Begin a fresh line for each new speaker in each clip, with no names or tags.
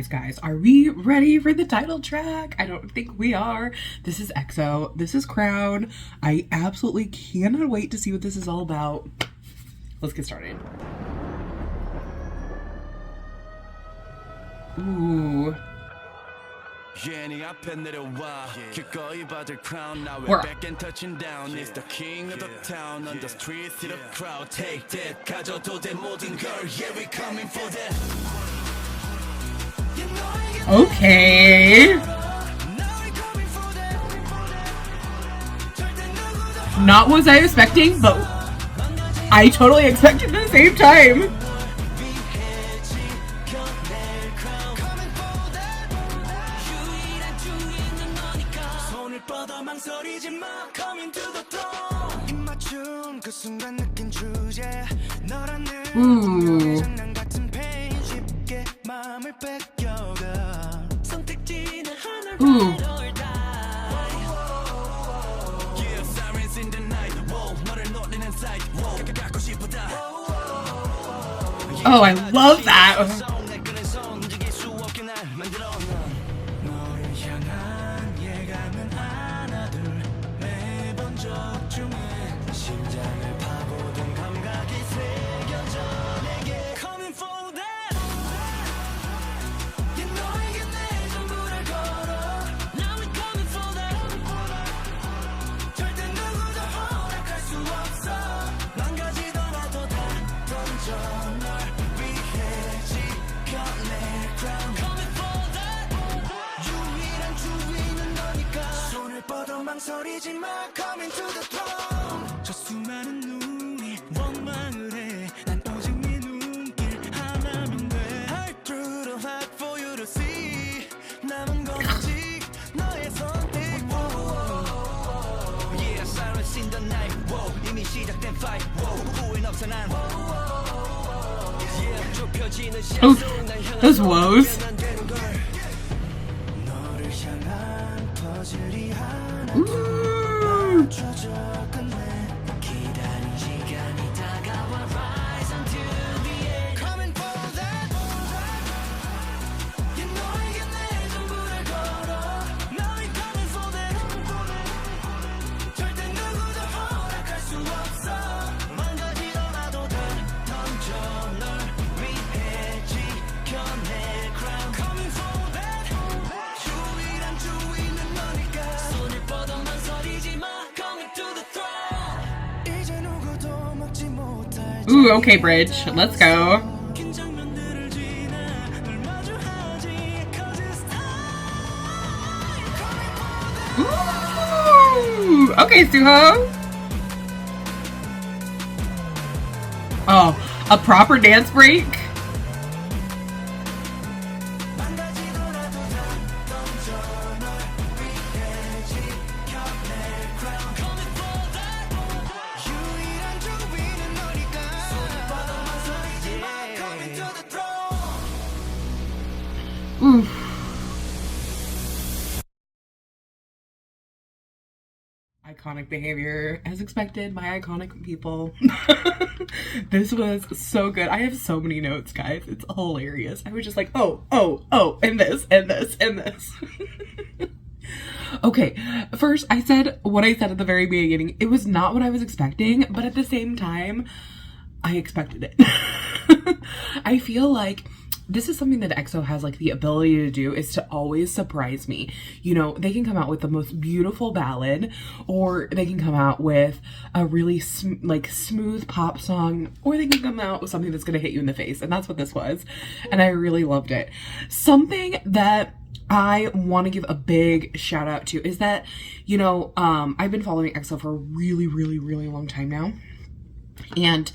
Guys, are we ready for the title track? I don't think we are. This is EXO. This is Crown. I absolutely cannot wait to see what this is all about. Let's get started. Ooh. We're
back and touching down. It's the king of the town on the streets to the crowd. Take that, 가져도 돼 모든 걸. Yeah, we coming for that.
Okay. Not what I was expecting, but I totally expected at the same time. Ooh. Ooh. Oh, I love that. Oh, those woes. Ooh. Ooh, okay, Bridge. Let's go. Ooh, okay, Suho. Oh, a proper dance break? Oof. Iconic behavior, as expected, my iconic people. This was so good. I have so many notes, guys. It's hilarious. I was just like, oh, and this, and this, and this. Okay, first, I said what I said at the very beginning. It was not what I was expecting, but at the same time, I expected it. I feel like this is something that EXO has like the ability to do, is to always surprise me. You know, they can come out with the most beautiful ballad, or they can come out with a really smooth pop song, or they can come out with something that's going to hit you in the face. And that's what this was. And I really loved it. Something that I want to give a big shout out to is that, you know, I've been following EXO for a really, really, really long time now. And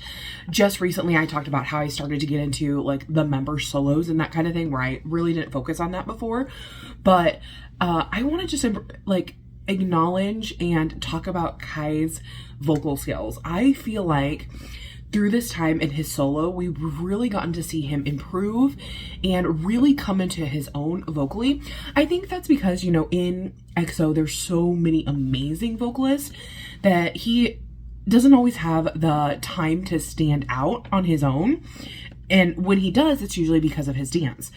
just recently I talked about how I started to get into like the member solos and that kind of thing, where I really didn't focus on that before. But I want to just like acknowledge and talk about Kai's vocal skills. I feel like through this time in his solo, we've really gotten to see him improve and really come into his own vocally. I think that's because, you know, in EXO, there's so many amazing vocalists that he doesn't always have the time to stand out on his own. And when he does, it's usually because of his dance.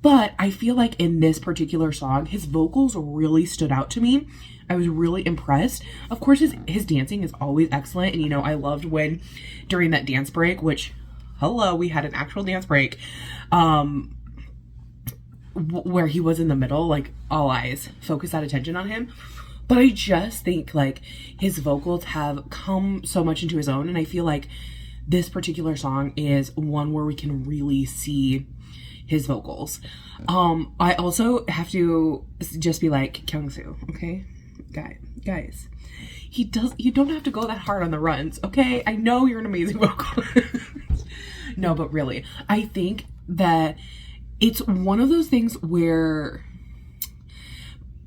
But I feel like in this particular song, his vocals really stood out to me. I was really impressed. Of course, his dancing is always excellent. And, you know, I loved when during that dance break, which, hello, we had an actual dance break, where he was in the middle, like all eyes, focus that attention on him. But I just think like his vocals have come so much into his own. And I feel like this particular song is one where we can really see his vocals. I also have to just be like, Kyungsoo, okay? Guys, you don't have to go that hard on the runs, okay? I know you're an amazing vocalist. No, but really, I think that it's one of those things where,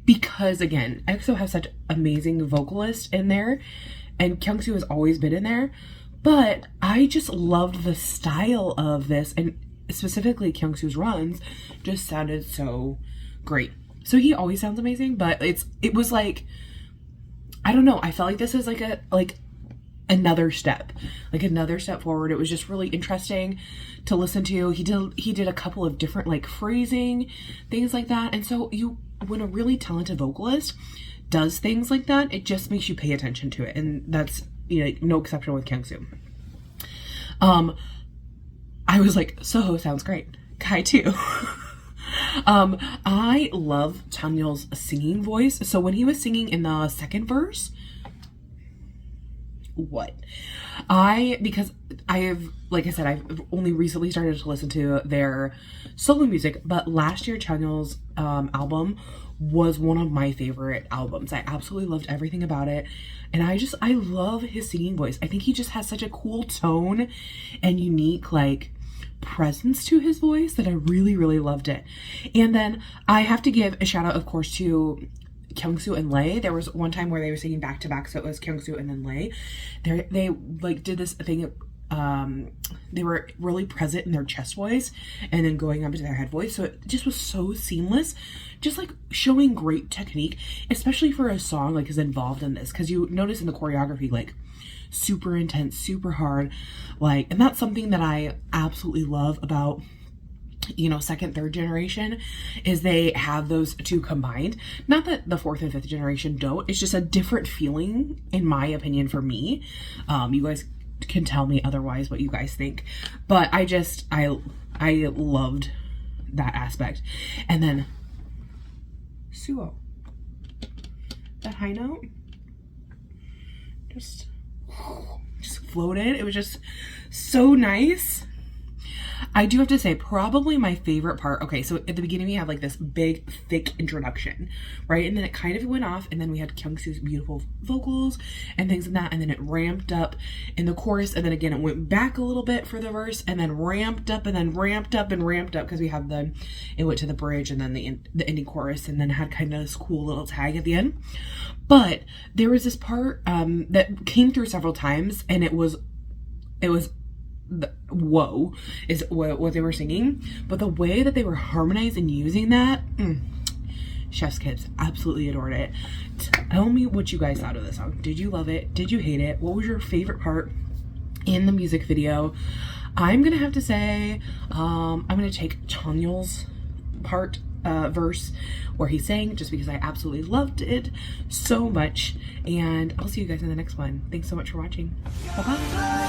because again, EXO has such amazing vocalists in there, and Kyungsoo has always been in there, but I just loved the style of this, and specifically Kyungsoo's runs just sounded so great. So he always sounds amazing, but it was like, I don't know, I felt like this is like another step forward. It was just really interesting to listen to. He did a couple of different like phrasing, things like that. And so when a really talented vocalist does things like that, it just makes you pay attention to it. And that's, you know, no exception with Kyungsoo. I was like, Soho sounds great. Kai too. I love Chanyeol's singing voice. So when he was singing in the second verse, because I have, like I said, I've only recently started to listen to their solo music, but last year Chanyeol's album was one of my favorite albums. I absolutely loved everything about it. And I love his singing voice. I think he just has such a cool tone and unique, like, presence to his voice that I really, really loved it. And then I have to give a shout out, of course, to Kyungsoo and Lay. There was one time where they were singing back to back, so it was Kyungsoo and then Lay. They like did this thing. They were really present in their chest voice and then going up into their head voice, so it just was so seamless, just like showing great technique, especially for a song like is involved in this, because you notice in the choreography, like, super intense, super hard, like, and that's something that I absolutely love about, you know, second, third generation, is they have those two combined. Not that the fourth and fifth generation don't, it's just a different feeling, in my opinion, for me. You guys can tell me otherwise what you guys think, but I loved that aspect. And then Suo, that high note just floated. It was just so nice. I do have to say, probably my favorite part, okay, so at the beginning we have like this big, thick introduction, right? And then it kind of went off, and then we had Kyungsoo's beautiful vocals and things like that, and then it ramped up in the chorus, and then again it went back a little bit for the verse, and then ramped up, and then ramped up, and ramped up, because we have it went to the bridge, and then the ending chorus, and then had kind of this cool little tag at the end. But there was this part that came through several times, and it was whoa is what they were singing, but the way that they were harmonized and using that, chef's kiss, absolutely adored it. Tell me what you guys thought of this song. Did you love it? Did you hate it? What was your favorite part in the music video? I'm gonna have to say I'm gonna take Chanyeol's part, verse where he sang, just because I absolutely loved it so much. And I'll see you guys in the next one. Thanks so much for watching. Bye bye.